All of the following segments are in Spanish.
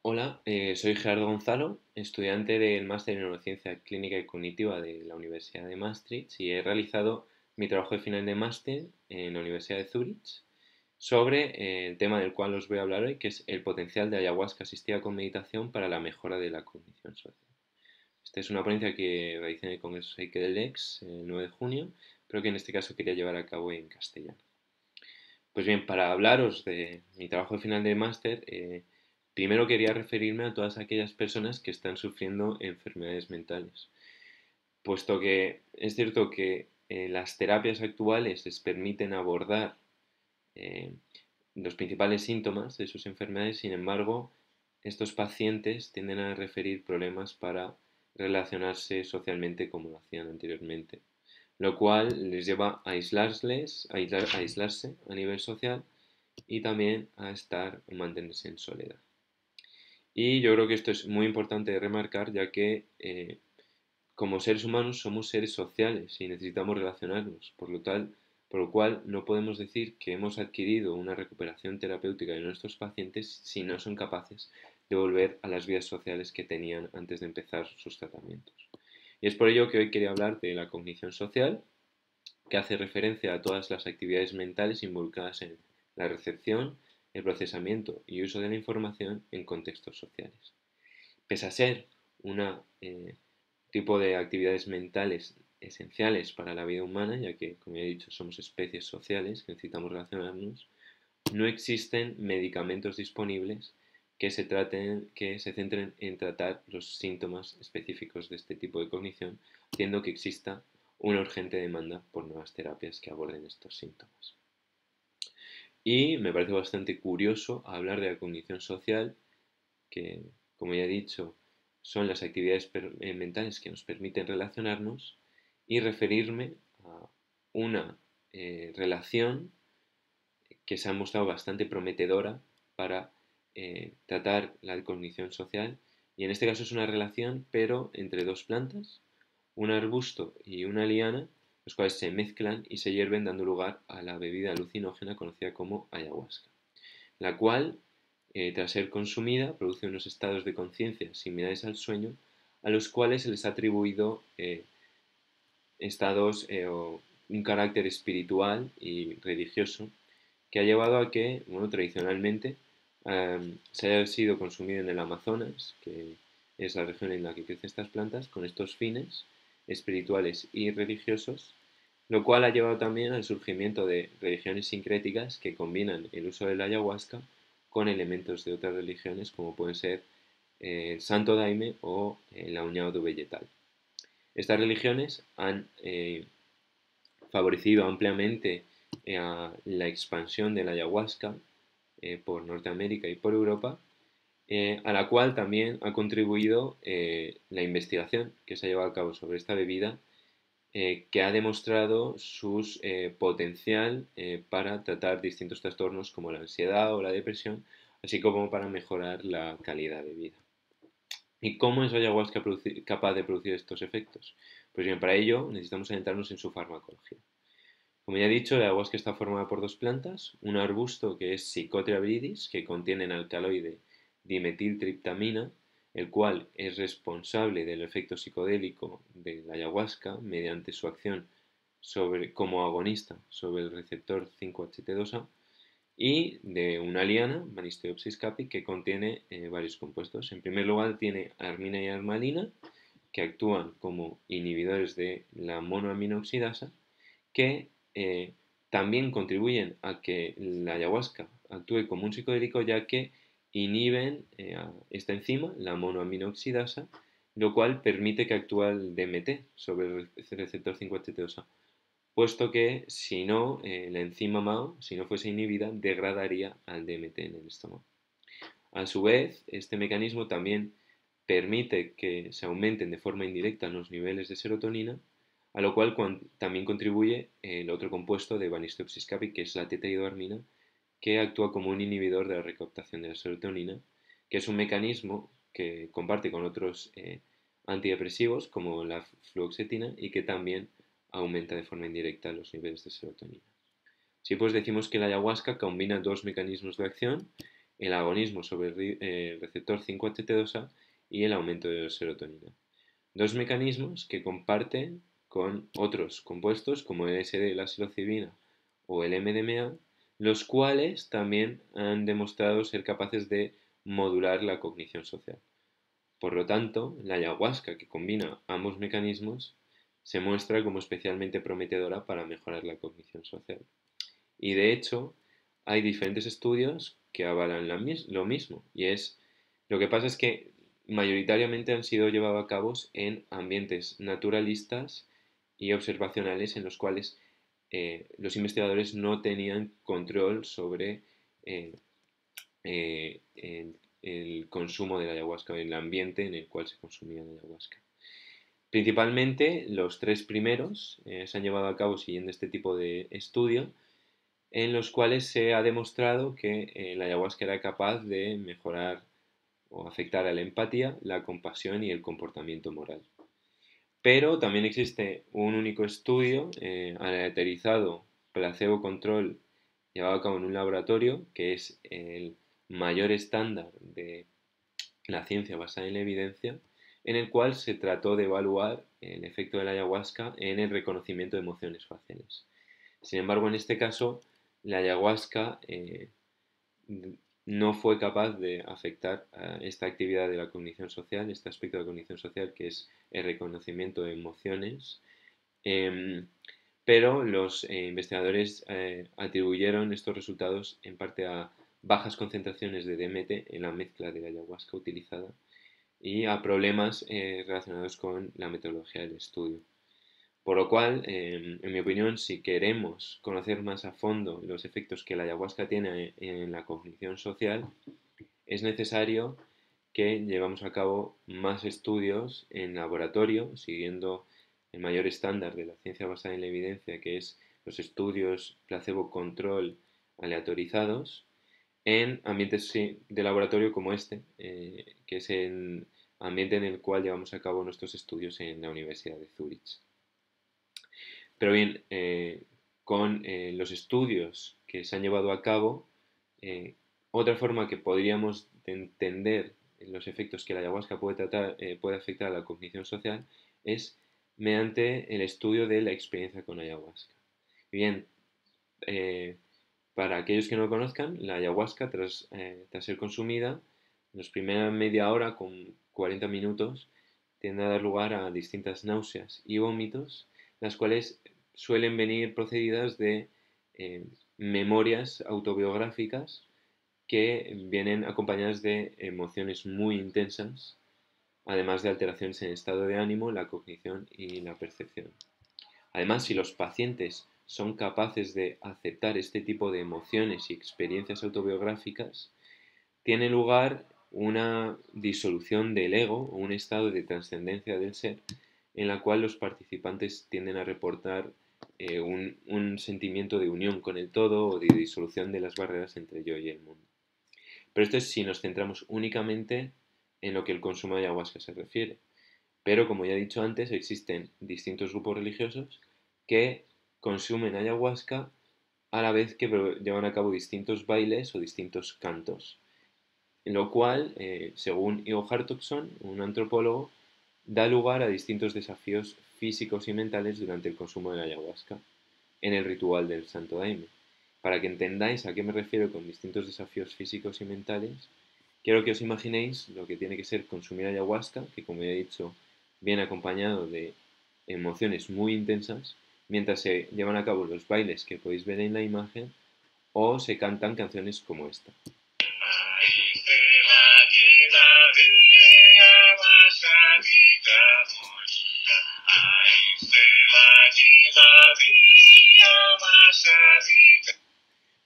Hola, soy Gerardo Gonzalo, estudiante del Máster en Neurociencia Clínica y Cognitiva de la Universidad de Maastricht y he realizado mi trabajo de final de máster en la Universidad de Zúrich sobre el tema del cual os voy a hablar hoy, que es el potencial de ayahuasca asistida con meditación para la mejora de la cognición social. Esta es una ponencia que realicé en el Congreso Psychedelics el 9 de junio, pero que en este caso quería llevar a cabo en castellano. Pues bien, para hablaros de mi trabajo de final de máster, primero quería referirme a todas aquellas personas que están sufriendo enfermedades mentales, puesto que es cierto que las terapias actuales les permiten abordar eh, los principales síntomas de sus enfermedades. Sin embargo, estos pacientes tienden a referir problemas para relacionarse socialmente como lo hacían anteriormente, lo cual les lleva a a aislarse a nivel social y también a estar o mantenerse en soledad. Y yo creo que esto es muy importante de remarcar, ya que como seres humanos somos seres sociales y necesitamos relacionarnos, por lo cual no podemos decir que hemos adquirido una recuperación terapéutica de nuestros pacientes si no son capaces de volver a las vidas sociales que tenían antes de empezar sus tratamientos. Y es por ello que hoy quería hablar de la cognición social, que hace referencia a todas las actividades mentales involucradas en la recepción, el procesamiento y uso de la información en contextos sociales. Pese a ser un tipo de actividades mentales esenciales para la vida humana, ya que, como he dicho, somos especies sociales que necesitamos relacionarnos, no existen medicamentos disponibles que se centren en tratar los síntomas específicos de este tipo de cognición, haciendo que exista una urgente demanda por nuevas terapias que aborden estos síntomas. Y me parece bastante curioso hablar de la cognición social, que, como ya he dicho, son las actividades mentales que nos permiten relacionarnos, y referirme a una relación que se ha mostrado bastante prometedora para tratar la cognición social. Y en este caso es una relación, pero entre dos plantas, un arbusto y una liana, los cuales se mezclan y se hierven dando lugar a la bebida alucinógena conocida como ayahuasca, la cual, tras ser consumida, produce unos estados de conciencia similares al sueño, a los cuales se les ha atribuido estados o un carácter espiritual y religioso que ha llevado a que, bueno, tradicionalmente se haya sido consumido en el Amazonas, que es la región en la que crecen estas plantas, con estos fines espirituales y religiosos, lo cual ha llevado también al surgimiento de religiones sincréticas que combinan el uso de la ayahuasca con elementos de otras religiones, como pueden ser el santo daime o la uña do vegetal. Estas religiones han favorecido ampliamente la expansión de la ayahuasca por Norteamérica y por Europa, a la cual también ha contribuido la investigación que se ha llevado a cabo sobre esta bebida, que ha demostrado su potencial para tratar distintos trastornos como la ansiedad o la depresión, así como para mejorar la calidad de vida. ¿Y cómo es la ayahuasca capaz de producir estos efectos? Pues bien, para ello necesitamos adentrarnos en su farmacología. Como ya he dicho, la ayahuasca está formada por dos plantas, un arbusto que es Psychotria viridis, que contiene el alcaloide dimetiltriptamina, el cual es responsable del efecto psicodélico de la ayahuasca mediante su acción como agonista sobre el receptor 5-HT2A, y de una liana, Manisteopsis capi, que contiene varios compuestos. En primer lugar, tiene armina y armalina, que actúan como inhibidores de la monoaminoxidasa, que también contribuyen a que la ayahuasca actúe como un psicodélico, ya que inhiben esta enzima, la monoaminoxidasa, lo cual permite que actúe el DMT sobre el receptor 5-HT2A, puesto que si no, la enzima MAO, si no fuese inhibida, degradaría al DMT en el estómago. A su vez, este mecanismo también permite que se aumenten de forma indirecta los niveles de serotonina, a lo cual también contribuye el otro compuesto de Banisteopsis capi, que es la tetrahidroarmina, que actúa como un inhibidor de la recaptación de la serotonina, que es un mecanismo que comparte con otros antidepresivos como la fluoxetina y que también aumenta de forma indirecta los niveles de serotonina. Así pues, decimos que la ayahuasca combina dos mecanismos de acción, el agonismo sobre el receptor 5-HT2A y el aumento de la serotonina. Dos mecanismos que comparten con otros compuestos como el LSD, la psilocibina o el MDMA, los cuales también han demostrado ser capaces de modular la cognición social. Por lo tanto, la ayahuasca, que combina ambos mecanismos, se muestra como especialmente prometedora para mejorar la cognición social. Y de hecho, hay diferentes estudios que avalan lo mismo. Lo que pasa es que mayoritariamente han sido llevados a cabo en ambientes naturalistas y observacionales en los cuales los investigadores no tenían control sobre eh, el consumo de la ayahuasca, el ambiente en el cual se consumía la ayahuasca. Principalmente los tres primeros se han llevado a cabo siguiendo este tipo de estudio, en los cuales se ha demostrado que la ayahuasca era capaz de mejorar o afectar a la empatía, la compasión y el comportamiento moral. Pero también existe un único estudio aleatorizado, placebo control, llevado a cabo en un laboratorio, que es el mayor estándar de la ciencia basada en la evidencia, en el cual se trató de evaluar el efecto de la ayahuasca en el reconocimiento de emociones faciales. Sin embargo, en este caso, la ayahuasca no fue capaz de afectar a esta actividad de la cognición social, este aspecto de la cognición social que es el reconocimiento de emociones, eh, pero los investigadores atribuyeron estos resultados en parte a bajas concentraciones de DMT en la mezcla de la ayahuasca utilizada y a problemas relacionados con la metodología del estudio. Por lo cual, en mi opinión, si queremos conocer más a fondo los efectos que la ayahuasca tiene en la cognición social, es necesario que llevamos a cabo más estudios en laboratorio, siguiendo el mayor estándar de la ciencia basada en la evidencia, que es los estudios placebo control aleatorizados, en ambientes de laboratorio como este, que es el ambiente en el cual llevamos a cabo nuestros estudios en la Universidad de Zúrich. Pero bien, con los estudios que se han llevado a cabo, eh, otra forma que podríamos entender los efectos que la ayahuasca puede afectar a la cognición social es mediante el estudio de la experiencia con ayahuasca. Bien, eh, para aquellos que no lo conozcan, la ayahuasca, tras ser consumida, en la primera media hora con 40 minutos, tiende a dar lugar a distintas náuseas y vómitos, las cuales suelen venir procedidas de eh, memorias autobiográficas que vienen acompañadas de emociones muy intensas, además de alteraciones en el estado de ánimo, la cognición y la percepción. Además, si los pacientes son capaces de aceptar este tipo de emociones y experiencias autobiográficas, tiene lugar una disolución del ego o un estado de trascendencia del ser en la cual los participantes tienden a reportar un sentimiento de unión con el todo o de disolución de las barreras entre yo y el mundo. Pero esto es si nos centramos únicamente en lo que el consumo de ayahuasca se refiere. Pero como ya he dicho antes, existen distintos grupos religiosos que consumen ayahuasca a la vez que llevan a cabo distintos bailes o distintos cantos. En lo cual, según Ivo Hartogson, un antropólogo, da lugar a distintos desafíos físicos y mentales durante el consumo de la ayahuasca en el ritual del Santo Daime. Para que entendáis a qué me refiero con distintos desafíos físicos y mentales, quiero que os imaginéis lo que tiene que ser consumir ayahuasca, que como ya he dicho, viene acompañado de emociones muy intensas, mientras se llevan a cabo los bailes que podéis ver en la imagen o se cantan canciones como esta.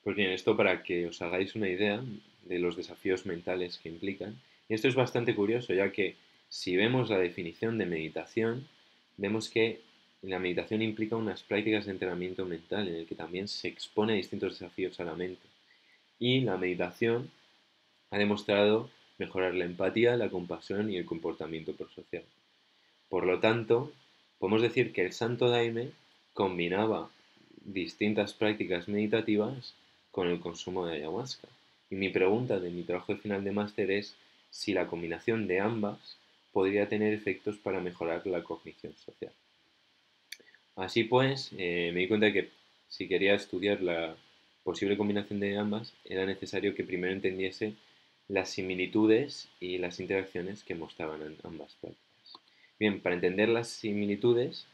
Pues bien, esto para que os hagáis una idea de los desafíos mentales que implican. Y esto es bastante curioso, ya que si vemos la definición de meditación, vemos que la meditación implica unas prácticas de entrenamiento mental en el que también se expone a distintos desafíos a la mente. Y la meditación ha demostrado mejorar la empatía, la compasión y el comportamiento prosocial. Por lo tanto, podemos decir que el Santo Daime combinaba distintas prácticas meditativas con el consumo de ayahuasca. Y mi pregunta de mi trabajo de final de máster es si la combinación de ambas podría tener efectos para mejorar la cognición social. Así pues, me di cuenta de que si quería estudiar la posible combinación de ambas, era necesario que primero entendiese las similitudes y las interacciones que mostraban en ambas prácticas. Bien, para entender las similitudes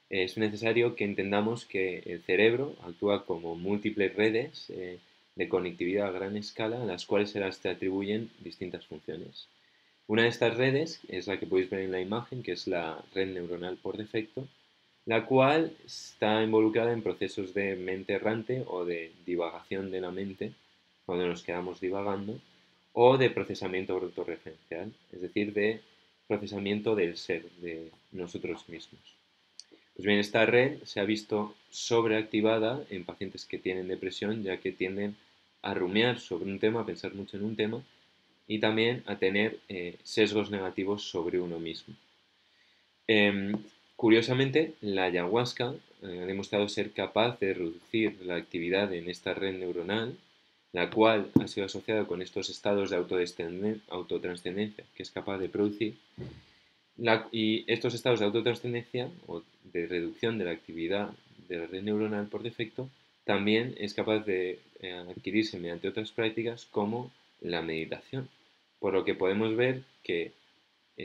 es necesario que entendamos que el cerebro actúa como múltiples redes de conectividad a gran escala, a las cuales se las atribuyen distintas funciones. Una de estas redes es la que podéis ver en la imagen, que es la red neuronal por defecto, la cual está involucrada en procesos de mente errante o de divagación de la mente, cuando nos quedamos divagando, o de procesamiento autorreferencial, es decir, de procesamiento del ser, de nosotros mismos. Pues bien, esta red se ha visto sobreactivada en pacientes que tienen depresión, ya que tienden a rumiar sobre un tema, a pensar mucho en un tema y también a tener sesgos negativos sobre uno mismo. Eh, Curiosamente, la ayahuasca ha demostrado ser capaz de reducir la actividad en esta red neuronal, la cual ha sido asociada con estos estados de autotranscendencia que es capaz de producir. Y estos estados de autotranscendencia o de reducción de la actividad de la red neuronal por defecto también es capaz de adquirirse mediante otras prácticas como la meditación. Por lo que podemos ver que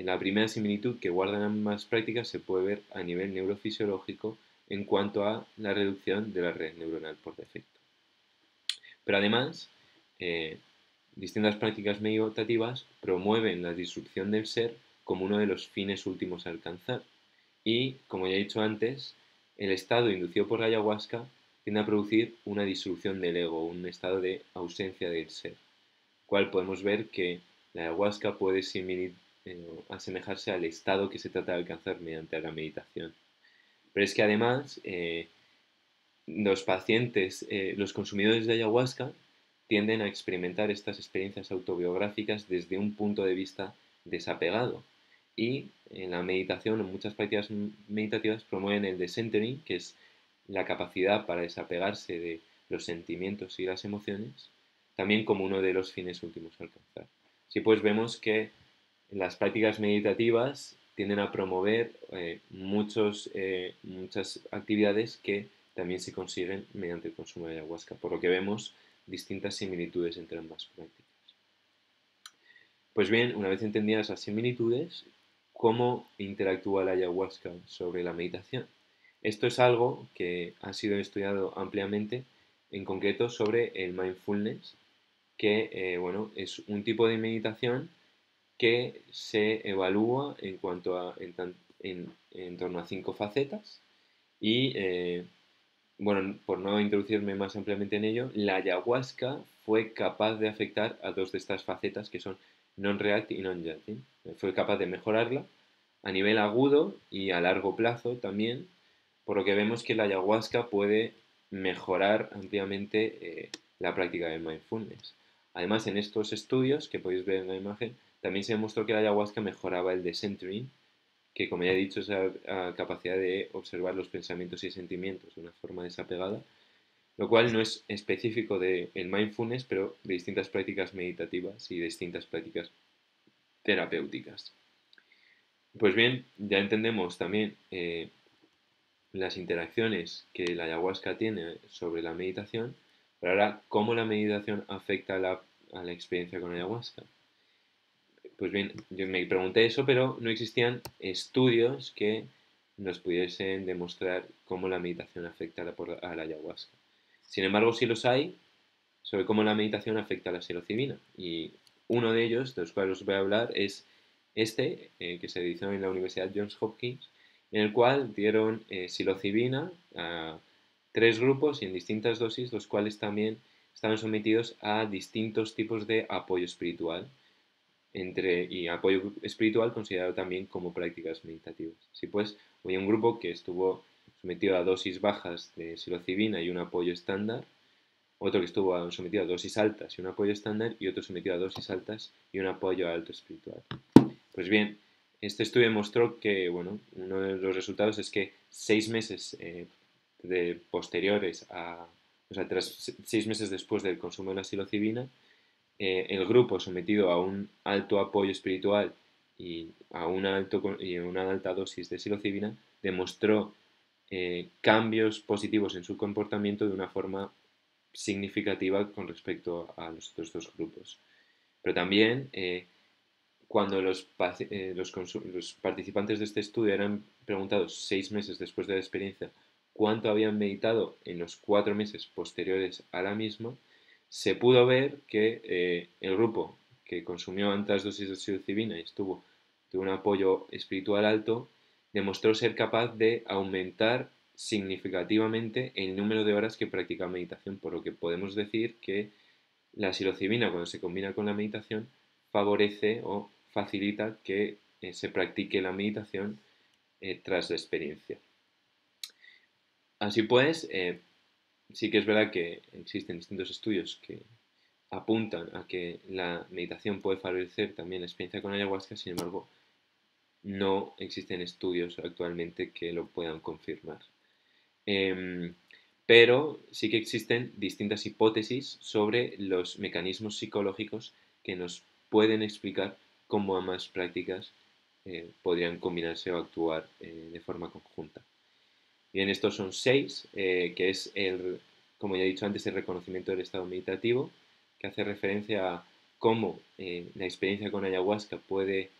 la primera similitud que guardan ambas prácticas se puede ver a nivel neurofisiológico en cuanto a la reducción de la red neuronal por defecto. Pero además, eh, distintas prácticas meditativas promueven la disrupción del ser como uno de los fines últimos a alcanzar. Y, como ya he dicho antes, el estado inducido por la ayahuasca tiende a producir una disolución del ego, un estado de ausencia del ser, cual podemos ver que la ayahuasca puede asemejarse al estado que se trata de alcanzar mediante la meditación. Pero es que además los pacientes, los consumidores de ayahuasca tienden a experimentar estas experiencias autobiográficas desde un punto de vista desapegado. Y en la meditación, en muchas prácticas meditativas, promueven el decentering, que es la capacidad para desapegarse de los sentimientos y las emociones, también como uno de los fines últimos a alcanzar. Así pues, vemos que las prácticas meditativas tienden a promover muchas actividades que también se consiguen mediante el consumo de ayahuasca, por lo que vemos distintas similitudes entre ambas prácticas. Pues bien, una vez entendidas las similitudes, ¿cómo interactúa la ayahuasca sobre la meditación? Esto es algo que ha sido estudiado ampliamente, en concreto sobre el mindfulness, que es un tipo de meditación que se evalúa en cuanto a en torno a 5 facetas y por no introducirme más ampliamente en ello, la ayahuasca fue capaz de afectar a dos de estas facetas que son non-react y non-judging. Fue capaz de mejorarla a nivel agudo y a largo plazo también, por lo que vemos que la ayahuasca puede mejorar ampliamente la práctica de mindfulness. Además, en estos estudios que podéis ver en la imagen, también se demostró que la ayahuasca mejoraba el decentering, que como ya he dicho es la capacidad de observar los pensamientos y sentimientos de una forma desapegada, lo cual no es específico del mindfulness, pero de distintas prácticas meditativas y de distintas prácticas terapéuticas. Pues bien, ya entendemos también las interacciones que la ayahuasca tiene sobre la meditación, pero ahora, ¿cómo la meditación afecta a la experiencia con la ayahuasca? Pues bien, yo me pregunté eso, pero no existían estudios que nos pudiesen demostrar cómo la meditación afecta a la ayahuasca. Sin embargo, sí los hay sobre cómo la meditación afecta a la psilocibina. Y uno de ellos, de los cuales os voy a hablar, es que se realizó en la Universidad Johns Hopkins, en el cual dieron psilocibina a 3 grupos y en distintas dosis, los cuales también estaban sometidos a distintos tipos de apoyo espiritual y apoyo espiritual considerado también como prácticas meditativas. Así pues, había un grupo que estuvo sometido a dosis bajas de psilocibina y un apoyo estándar, otro que estuvo sometido a dosis altas y un apoyo estándar, y otro sometido a dosis altas y un apoyo alto espiritual. Pues bien, este estudio mostró que, uno de los resultados es que 6 meses posteriores o sea, tras 6 meses después del consumo de la psilocibina, el grupo sometido a un alto apoyo espiritual y a una alta dosis de psilocibina demostró cambios positivos en su comportamiento de una forma significativa con respecto a los otros dos grupos. Pero también cuando los participantes de este estudio eran preguntados 6 meses después de la experiencia cuánto habían meditado en los 4 meses posteriores a la misma, se pudo ver que el grupo que consumió altas dosis de psilocibina y tuvo un apoyo espiritual alto, demostró ser capaz de aumentar significativamente el número de horas que practicaba meditación, por lo que podemos decir que la psilocibina, cuando se combina con la meditación, favorece o facilita que se practique la meditación tras la experiencia. Así pues, sí que es verdad que existen distintos estudios que apuntan a que la meditación puede favorecer también la experiencia con ayahuasca, sin embargo, no existen estudios actualmente que lo puedan confirmar. Em, pero sí que existen distintas hipótesis sobre los mecanismos psicológicos que nos pueden explicar cómo ambas prácticas podrían combinarse o actuar de forma conjunta. Bien, estos son 6, que es, como ya he dicho antes, el reconocimiento del estado meditativo, que hace referencia a cómo la experiencia con ayahuasca puede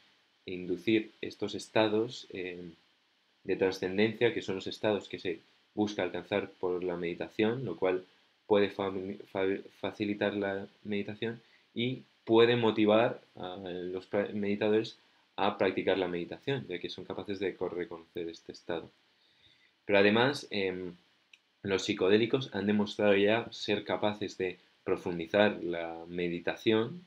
inducir estos estados de trascendencia, que son los estados que se busca alcanzar por la meditación, lo cual puede facilitar la meditación y puede motivar a los meditadores a practicar la meditación, ya que son capaces de reconocer este estado. Pero además, los psicodélicos han demostrado ya ser capaces de profundizar la meditación,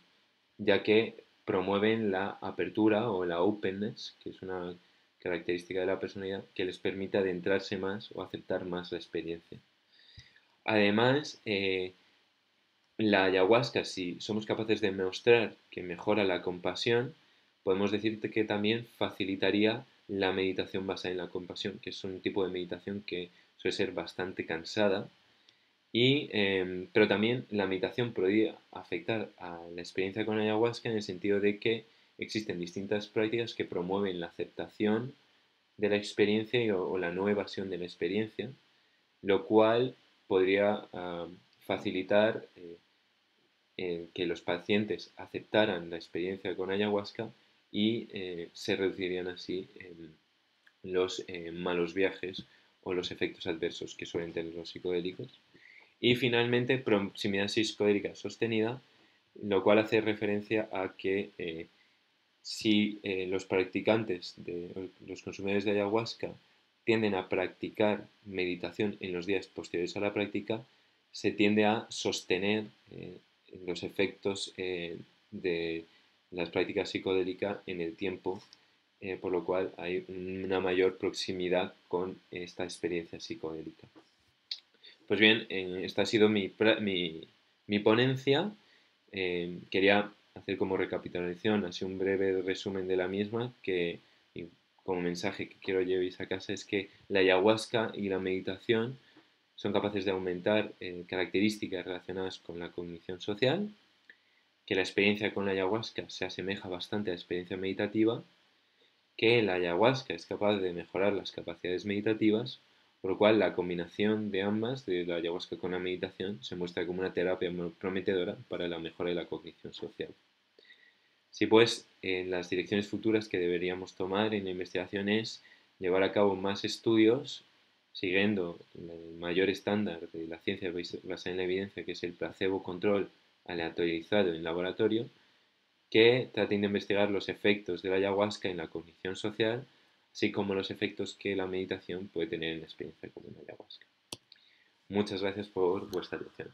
ya que promueven la apertura o la openness, que es una característica de la personalidad que les permite adentrarse más o aceptar más la experiencia. Además, la ayahuasca, si somos capaces de demostrar que mejora la compasión, podemos decirte que también facilitaría la meditación basada en la compasión, que es un tipo de meditación que suele ser bastante cansada, pero también la meditación podría afectar a la experiencia con ayahuasca en el sentido de que existen distintas prácticas que promueven la aceptación de la experiencia o la no evasión de la experiencia, lo cual podría facilitar que los pacientes aceptaran la experiencia con ayahuasca y se reducirían así los malos viajes o los efectos adversos que suelen tener los psicodélicos. Y finalmente, proximidad psicodélica sostenida, lo cual hace referencia a que si los practicantes, los consumidores de ayahuasca, tienden a practicar meditación en los días posteriores a la práctica, se tiende a sostener los efectos de las prácticas psicodélicas en el tiempo, por lo cual hay una mayor proximidad con esta experiencia psicodélica. Pues bien, esta ha sido mi ponencia. Quería hacer como recapitulación, así un breve resumen de la misma, que como mensaje que quiero llevéis a casa es que la ayahuasca y la meditación son capaces de aumentar características relacionadas con la cognición social, que la experiencia con la ayahuasca se asemeja bastante a la experiencia meditativa, que la ayahuasca es capaz de mejorar las capacidades meditativas, por lo cual la combinación de ambas, de la ayahuasca con la meditación, se muestra como una terapia prometedora para la mejora de la cognición social. Sí, pues, en las direcciones futuras que deberíamos tomar en la investigación es llevar a cabo más estudios siguiendo el mayor estándar de la ciencia basada en la evidencia, que es el placebo control aleatorizado en laboratorio, que traten de investigar los efectos de la ayahuasca en la cognición social, así como los efectos que la meditación puede tener en la experiencia como una ayahuasca. Muchas gracias por vuestra atención.